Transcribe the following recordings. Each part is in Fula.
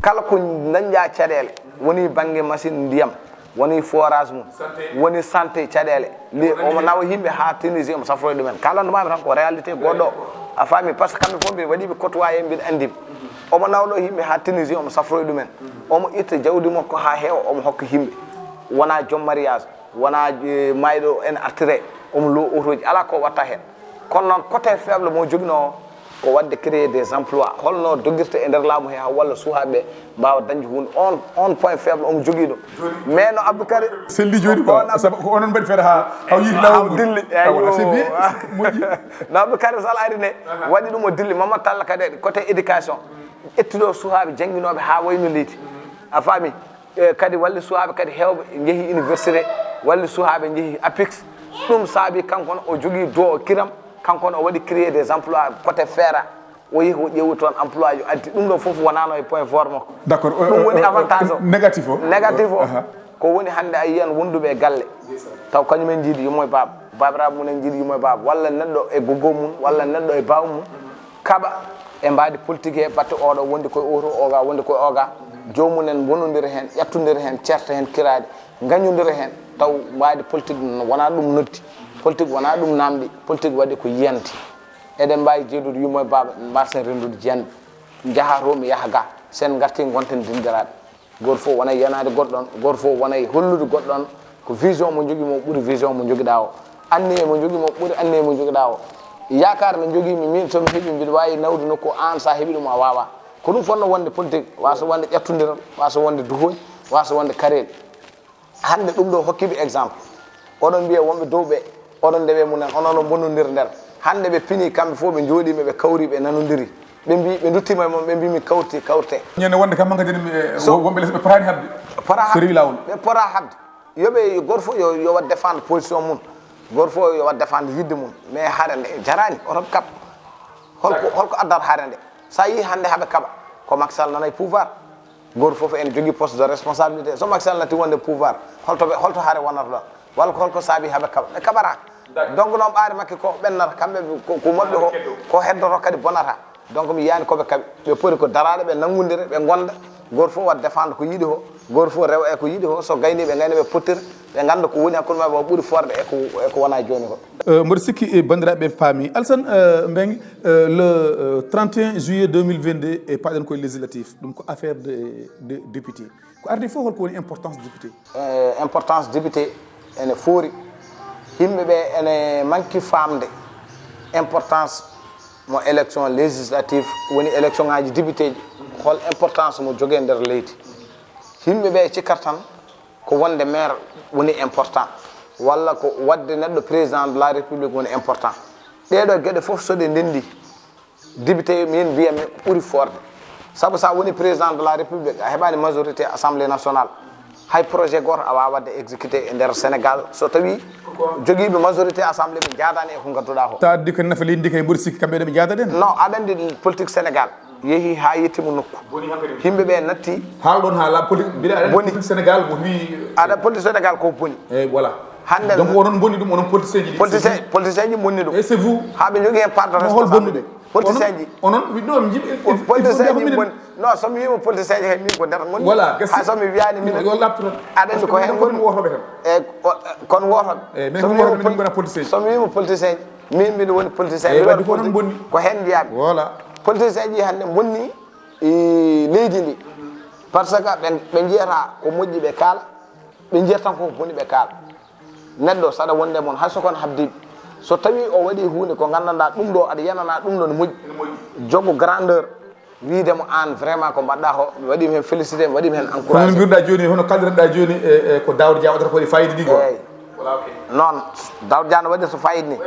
kala ko dañƴa caɗele woni banggue machine ndiyam woni forage mum woni santé caɗele li omo nawa yimɓe ha Tunisie omo safroy ɗumen kalandumami tan ko réalité goɗɗo a faami par ce que kamɓe fof mbiɗa waɗiɓe côtoyé mbiɗa andimi omo nawɗo yimɓe ha Tunisie omo safroy ɗumen omo itta jawdi makko ha heewa omo hokka yimɓe wona joom mariage wona mayɗo en artire omo lo autoji ala ko watta hen kono noon côté faible mo joguino ko wadde créer des emplois holno doguirta e nder laamu he ha walla suhaɓe mbawa dañde hunde on point faible omo jogui ɗum mais no Abdoukari selli joni ko sabu ko onon mbaɗi feere ha haw yi lawol dilli eyi moƴƴi no Abdoukari Sall ari ne waɗi ɗum o dilli Mamadou Talla kadi côté éducation ettuɗo suhaɓe jangguinoɓe ha wayno leydi a faami kadi walli suhaɓe kadi hewɓe jeehi université walli suhaɓe jeehi APIX ɗum saabi kankon o jogui do kiram kankon o waɗi créer des emplois côté feera o yehi o ƴeewi toon emploi jo addi ɗum ɗo foof wonano e point fort makko d' accord ɗum woni avantage o négatif o négatif o ko woni hannde a yiyan wonduɓe e galle taw kañumen jiiɗi yumoye baaba babiraɓe mumen jiiɗi yumoye baaba walla neɗɗo e goggo mum walla neɗɗo e baw mum kaɓa e mbaadi politique he batte oɗo wondi koye oto oga wondi koye oga jomumen bonodira hen ƴettodira hen certa hen kirade gañodira hen taw mbaadi politique wona ɗum noddi politique wona ɗum namdi politique waɗi ko yiyanti eɗen mbawi jeeɗude yumoye baaba mbasen rendude jeyanɓe jaaha to mi yaaha ga sen garti gonten dindiraɓe goto fof wonay yanade goɗɗon goto fof wonay hollude goɗɗon ko vision mo jogui mo ɓuuri vision mo joguiɗa o anniye mo jogui mo ɓuuri anniye mo joguiɗa o yakar mi joguimi min somi heeɓi mbiɗa wawi nawde nokku an sa heeɓi ɗum a wawa ko ɗum fonno wonde politique wasa wonde ƴettodiral wasa wonde duhoy wasa wonde kareɗe hande ɗum ɗo hokkiɓe exemple oɗon mbiya wonɓe dow ɓe oɗon ndewe munen onono bonnodir nder hande ɓe pini kamɓe fof ɓe jooɗima ɓe kawri ɓe nanodiri ɓe mbi ɓe duttima e moon ɓe mbi min kawrte ñande wonde kam kadi wonɓe less ɓe potani habde so rewi lawol ɓe pota habde yoɓe goto fof yo wat défendre position mum goto fof yo wat défendre yidde mum mais haare nde jarani otoɓe kaɓa holko addata haare nde sa yi hande haaɓe kaɓa ko Macky Sall nana e pouvoir goto fof ene jogui poste de responsabilité so Macky Sall nati wonde pouvoir holto haare wonata ɗon walla holko saabi haaɓe kaɓa ɓe kaɓata donc noon ɓaari makki ko ɓennata kamɓe ko moƴƴo ko heddoto kadi bonata donc mi yiyani koɓe kaɓe ɓe poti ko daraɗe ɓe nangodira ɓe gonda goto fof wat défendre ko yiiɗi ko goto fof rewa e ko yiiɗi ko so gayni ɓe gayni ɓe pottira ɓe ganda ko woni hakkude mabɓe o ɓuuri forde eko wona joni ko mboɗo sikki bandiraɓe paami Alassane Mbengue le 31 juillet 2022 e paɗen koye législatif ɗum ko affaire de député ko ardi fof holko woni importance député importance député ene foori yimɓeɓe ene manqui famde importance mo élection législative woni élection ngaji député ji hol importance mo jogue nder leydi yimɓeɓe cikkata tan ko wonde maire woni important walla ko wadde neɗɗo président de la république woni important ɗeɗo gueɗe foof soɗe ndendi député min mbiyami ɓuuri forde saabu sa woni président de la république a heɓani majorité assemblée nationale hay projet goto a wawa wadde exécuté e nder Sénégal so tawi joguiɓe majorité assemblée ɓe jaadani e ko gadduɗa ko sa addi ko nafa leydi ndi kay mboɗo sikki kamɓe ɗe ɓe jaadaɗen non aɗa andi politique Sénégal yeehi ha yettima nokku yimɓeɓe natti haalɗon ha la politique mbiɗa politique Sénégal mo wi aɗa politique Sénégal ko boni eyyi voilà hande donc onon bonni ɗum onon politicien ji bonni ɗum et c'est vous haɓe jogui hen part de responsabilité politicien ji onon ɗo jiɗi politicien ji bonni non somi wima politicien ji hay min ko nder gonni voilà ha somi wiyani min yo laptoton aɗa andi ko hen gonni wotoɓe tan e kono wotoɓe mais min gona politicien somi wima politicien ji min mbiɗa woni politicien e wadde ko onon bonni ko hen mbiyami voilà politicien ji hande bonni leydi ndi par ce que ɓe jiyata ko moƴƴi ɓe kaala ɓe jiyata tan koko bonni ɓe kaala neɗɗo saɗa wonde moon hay sokon habdiɓe so tawi o waɗi hunde ko gandanɗa ɗum ɗo aɗa yanana ɗum ɗo ne moƴƴi jogo grandeur wiidemo an vraiment ko mbaɗɗa ko mi waɗima hen félicité mi waɗima hen encouragé kono mbiruɗa joni hono kaldiranɗa joni ko Daouda Dia waɗata ko waɗi fayida ɗi ko noon Daouda Dia no waɗirta fayida ni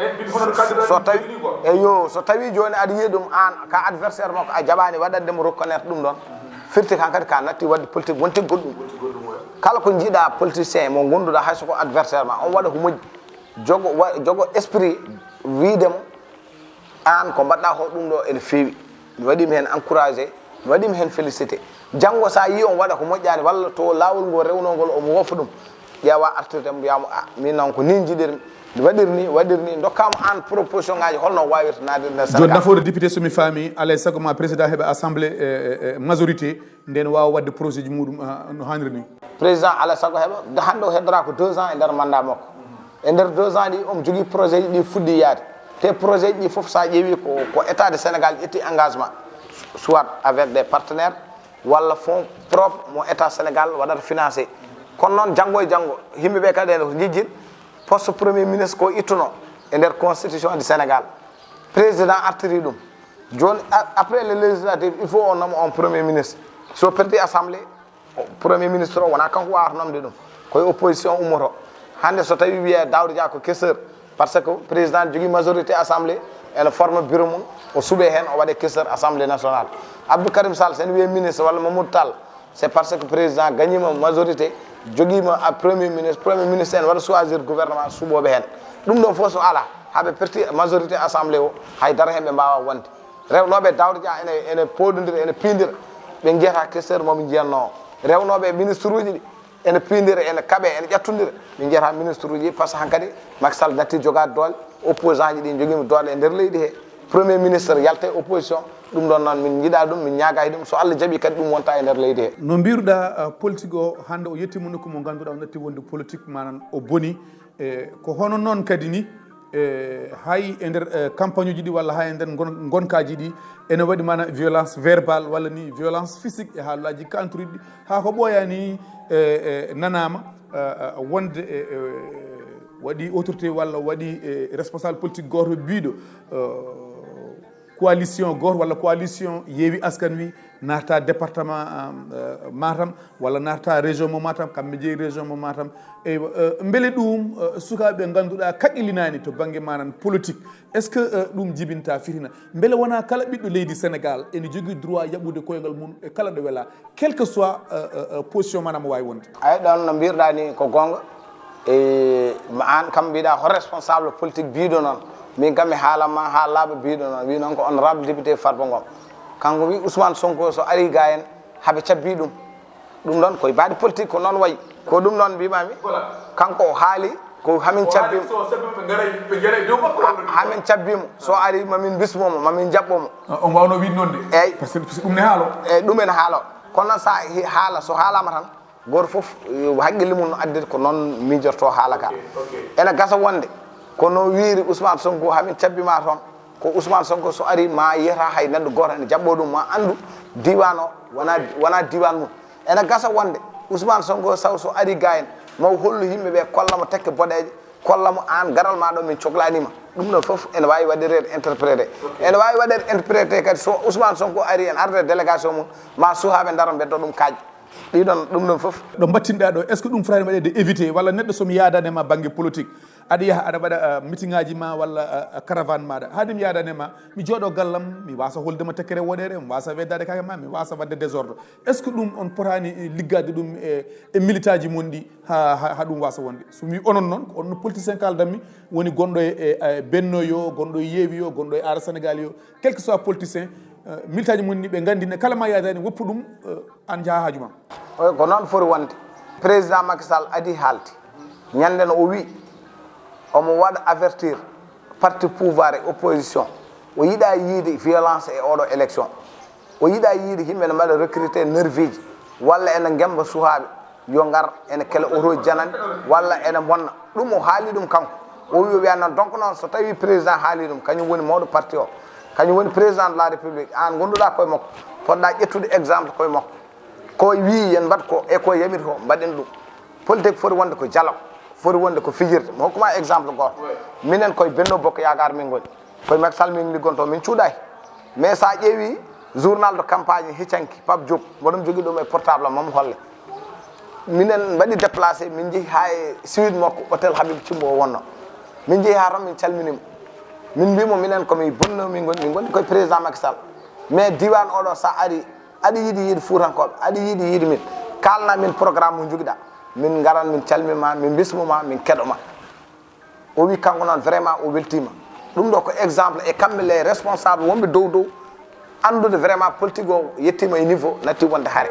so tawi eyo so tawi joni aɗa yiya ɗum an ka adversaire makko a jaɓani waɗandemo reconnaître ɗum ɗon firti kan kadi ka natti wadde politique wonti goɗɗum kala ko jiiɗa politicien mo gonduɗa hay soko adversaire ma on waɗa ko moƴƴi jogo esprit wiidemo an ko mbaɗɗa ko ɗum ɗo ene feewi mi waɗima hen encouragé mi waɗima hen félicité janggo sa yi on waɗa ko moƴƴani walla to lawol ngol rewnogol omo wofa ɗum ƴeewa artirde mbiyamo min noon ko ni jiɗirmi waɗirni dokkama an proposition ngaji holno wawirta nade nder joni nafoore député somi faami alay saago ma président heɓe assemblée majorité nden wawa wadde projet ji muɗum no hanniri ni président alay saago heɓa hande o heddora ko 2 ans e nder mandat makko e nder 2 ans ɗi omo jogui projet ji ɗi fuɗɗi yaade te projet ji ɗi foof sa ƴeewi ko état de sénégal ƴetti engagement soit avec des partenaires walla fonds propre mo état sénégal waɗata financé kono noon janggo e janggo yimɓeɓe kadi ene ko jejjit poste premier ministre ko ittuno e nder constitution du sénégal président artiri ɗum joni après les législatives il faut on nooma on premier ministre so perdi assemblée premier ministre o wona kanko wawata nomde ɗum koye opposition ummoto hande so tawi wiye Daouda Dia ko kesseur par ce que président jogui majorité assemblée ene forme bureau mum o suuɓe hen o waɗe kesseur assemblée nationale Abdou Karim Sall sen wiye ministre walla Mamadou Tall c'est parce que président gagnima majorité joguima premier ministre en waɗa choisir gouvernement suuɓoɓe hen ɗum ɗon fof so ala haaɓe perti majorité assemblée o haydara hen ɓe mbawa wonde rewnoɓe Daouda Dia ene poɗodira ene piidira ɓe jeyata kesseur moɓe jiyatno o rewnoɓe ministre uji ɗi ene piidira ene kaaɓe ene ƴettodira ɓe jeyata ministre uji par ce que hankkadi Macky Sall natti jogade doole opposant ji ɗi joguima doole e nder leydi he premier ministre yalte opposition ɗum ɗon noon min jiiɗa ɗum min ñaagay ɗum so Allah jaaɓi kadi ɗum wonta e nder leydi he no mbiruɗa politique o hande o yettima nokku mo ganduɗa o natti wonde politique manan o boni ko hono noon kadi ni hay e nder campagne uji ɗi walla hay e nder gonkaji ɗi ene waɗi mana violence verbal walla ni violence physique e haalullaji kantoriɗi ɗi ha ko ɓooyani nanama wonde waɗi autorité walla waɗi responsable politique goto biɗo coalition goto walla coalition Yehii Askan Wi narta département Matam walla narta région mo Matam kamɓe jeeyi région mo Matam eywa beele ɗum sukaɓe ganduɗa kaqilinani to banggue manan politique est ce que ɗum jibinta fitina beele wona kala ɓiɗɗo leydi Sénégal ene jogui droit yaɓude koygal mum e kala ɗo weela quel que soit position manam o wawi wonde ay ɗon no mbirɗa ni ko gonga e an kam mbiɗa ho responsable politique biɗo noon min kam mi haalanma ha laaɓa biɗo noon wi noon ko honorable député Farba Ngom kanko wi Ousmane Sonko so ari ga en haaɓe cabbi ɗum ɗon koye mbaɗi politique ko noon wayi ko ɗum noon mbimami kanko o haali ko hamin cabbimo hamin cabbimo so ari mamin bismomo mamin jaɓɓomo on wawno wiide noon de eyyi par ce que ɗum ne haalo eyyi ɗum ene haalo kono noon sa haala so haalama tan goto foof haqqille mum no addete ko noon mijorto haala ka ene gasa wonde kono wiiri Ousmane Sonko hamin cabbima toon ko Ousmane Sonko so ari ma yiyata hay neɗɗo goto ene jaɓɓo ɗum ma andu diwan o wona diwan mum ene gasa wonde Ousmane Sonko saw so ari ga en maw hollu yimɓeɓe kollamo tekke boɗeje kollamo an garal ma ɗo min cohlanima ɗum ɗon foof ene wawi waɗirede interprété ene wawi waɗede interprété kadi so Ousmane Sonko ari en arde délégation mum ma suhaɓe daro beddo ɗum kaaƴ ɗum ɗon foof ɗo battinɗa ɗo est ce que ɗum fotani waɗede évité walla neɗɗo somi yadanema banggue politique aɗa yaaha aɗa waɗa meeting ngaji ma walla caravane maɗa haade mi yadanema mi jooɗo gallam mi wasa holdema tekkere woɗere mi wasa weddade kake ma mi wasa wadde désordre est ce que ɗum on potani liggade ɗum e militaji mon ɗi ha ɗum wasa wonde somi onon noon ko onno politicien kaldanmi woni gonɗo e Benno yo gonɗo e Yehii yo gonɗo e Aar Sénégal yo quel que soit politicien militaji mon ni ɓe gandine kala ma yadani woppu ɗum an jaaha haaju ma ko noon foti wonde président Macky Sall adi haalti ñande no o wi omo waɗa avertir parti pouvoir et opposition o yiɗa yiide violence e oɗo élection o yiɗa yiide yimɓe ne mbaɗa recruté nervi ji walla ene gemba suhaɓe yo ngar ene kele auto janane walla ene bonna ɗum o haali ɗum kanko o wi o wiya noon donc noon so tawi président haali ɗum kañum woni mawɗo parti o kañum woni président de la république an gonduɗa koye makko poɗɗa ƴettude exemple koye makko ko wi yen mbaɗ ko e ko yamiri ko mbaɗen ɗum politique foti wonde ko dialogue foti wonde ko fijirde mi hokkuma exemple goto minen koye Benno Bokk Yaakaar min goni koye Macky Sall min liggonto min cuuɗaki mais sa ƴeewi journal de campagne hiccanki Pape Diop mboɗom jogui ɗum e portable am mamo holle minen mbaɗi déplacé min jeehi ha e suite makko hôtel Habib Thimbo o wonno min jeehi ha toon min calminimo min mbimo minen komi bonno min goni koye président Macky Sall mais diwan oɗo sa ari aɗa yiiɗi yiide Fuutankoɓe aɗa yiiɗi yiide min kalna min programme mo joguiɗa min garan min calmima min bismoma min keɗoma o wi kanko noon vraiment o weltima ɗum ɗo ko exemple e kamɓe les responsable wonɓe dow andude vraiment politique o yettima e niveau natti wonde haare